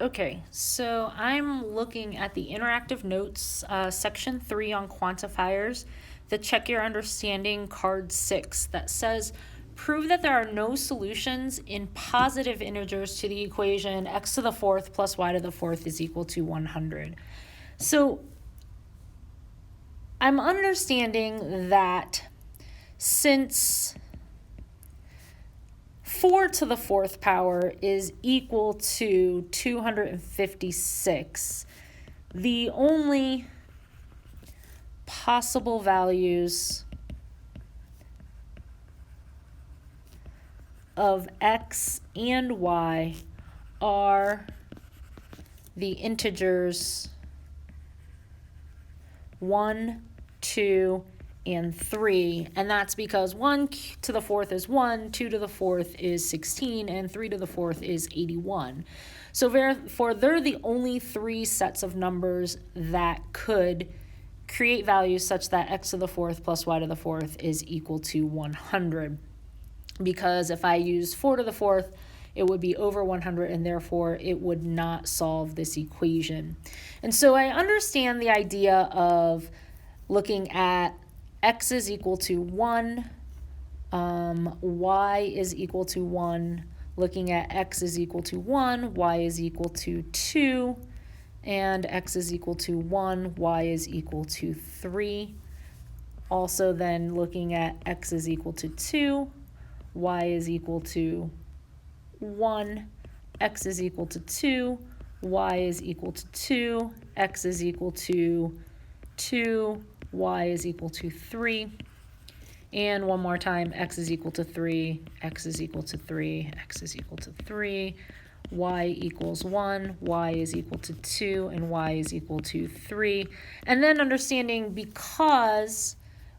Okay, so I'm looking at the interactive notes, section 3 on quantifiers, the check your understanding card 6 that says prove that there are no solutions in positive integers to the equation x to the fourth plus y to the fourth is equal to 100. So I'm understanding that since 4 to the fourth power is equal to 256. The only possible values of x and y are the integers 1, 2, and 3, and that's because 1 to the fourth is 1, 2 to the fourth is 16, and 3 to the fourth is 81. So therefore, they're the only three sets of numbers that could create values such that x to the fourth plus y to the fourth is equal to 100. Because if I use 4 to the fourth, it would be over 100, and therefore it would not solve this equation. And so I understand the idea of looking at x is equal to 1, y is equal to 1, looking at x is equal to 1, y is equal to 2, and x is equal to 1, y is equal to 3. Also then looking at x is equal to 2, y is equal to 1, x is equal to 2, y is equal to 2, x is equal to 2, y is equal to 3, and one more time, x is equal to 3, x is equal to 3, x is equal to 3, y equals 1, y is equal to 2, and y is equal to 3. And then understanding because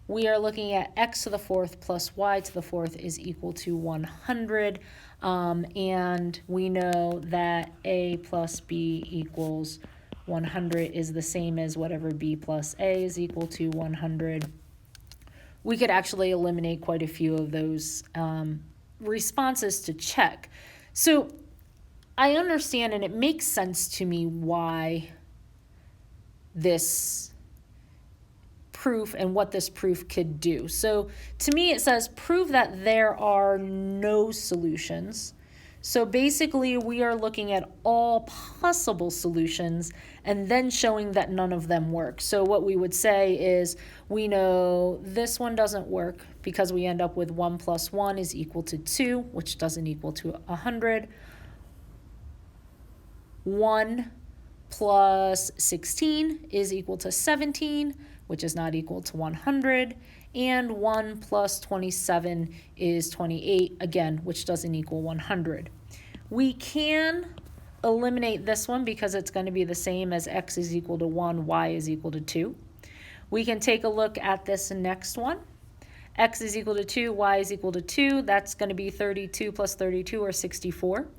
we are looking at x to the fourth plus y to the fourth is equal to 100, and we know that a plus b equals 100 is the same as whatever b plus a is equal to 100. We could actually eliminate quite a few of those responses to check. So I understand, and it makes sense to me why this proof and what this proof could do. So to me it says prove that there are no solutions. So basically we are looking at all possible solutions and then showing that none of them work. So what we would say is we know this one doesn't work because we end up with 1 plus 1 is equal to 2, which doesn't equal to 100. 1 plus 16 is equal to 17, which is not equal to 100. And 1 plus 27 is 28, again, which doesn't equal 100. We can eliminate this one because it's going to be the same as x is equal to 1, y is equal to 2. We can take a look at this next one. X is equal to 2, y is equal to 2. That's going to be 32 plus 32, or 64.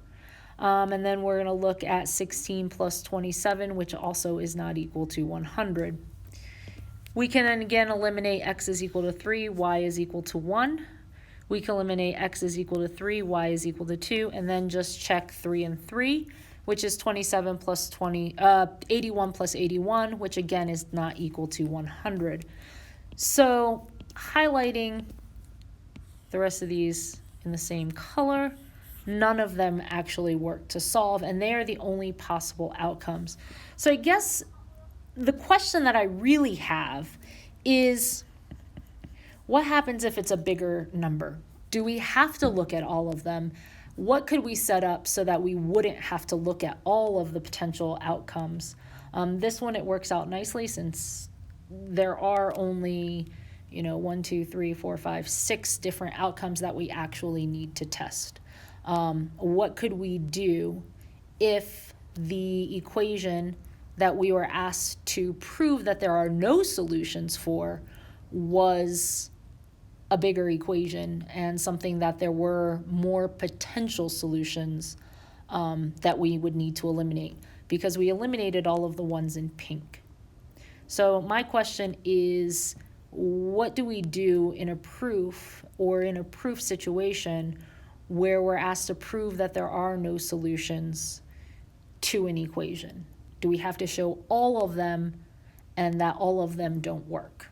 And then we're going to look at 16 plus 27, which also is not equal to 100. We can then again eliminate x is equal to 3, y is equal to 1. We can eliminate x is equal to 3, y is equal to 2, and then just check 3 and 3, which is 27 plus 81 plus 81, which again is not equal to 100. So highlighting the rest of these in the same color, none of them actually work to solve, and they are the only possible outcomes. So I guess the question that I really have is, what happens if it's a bigger number? Do we have to look at all of them? What could we set up so that we wouldn't have to look at all of the potential outcomes? This one, it works out nicely since there are only 1, 2, 3, 4, 5, 6 different outcomes that we actually need to test. What could we do if the equation that we were asked to prove that there are no solutions for was a bigger equation and something that there were more potential solutions that we would need to eliminate, because we eliminated all of the ones in pink. So my question is, what do we do in a proof or in a proof situation where we're asked to prove that there are no solutions to an equation? Do we have to show all of them and that all of them don't work?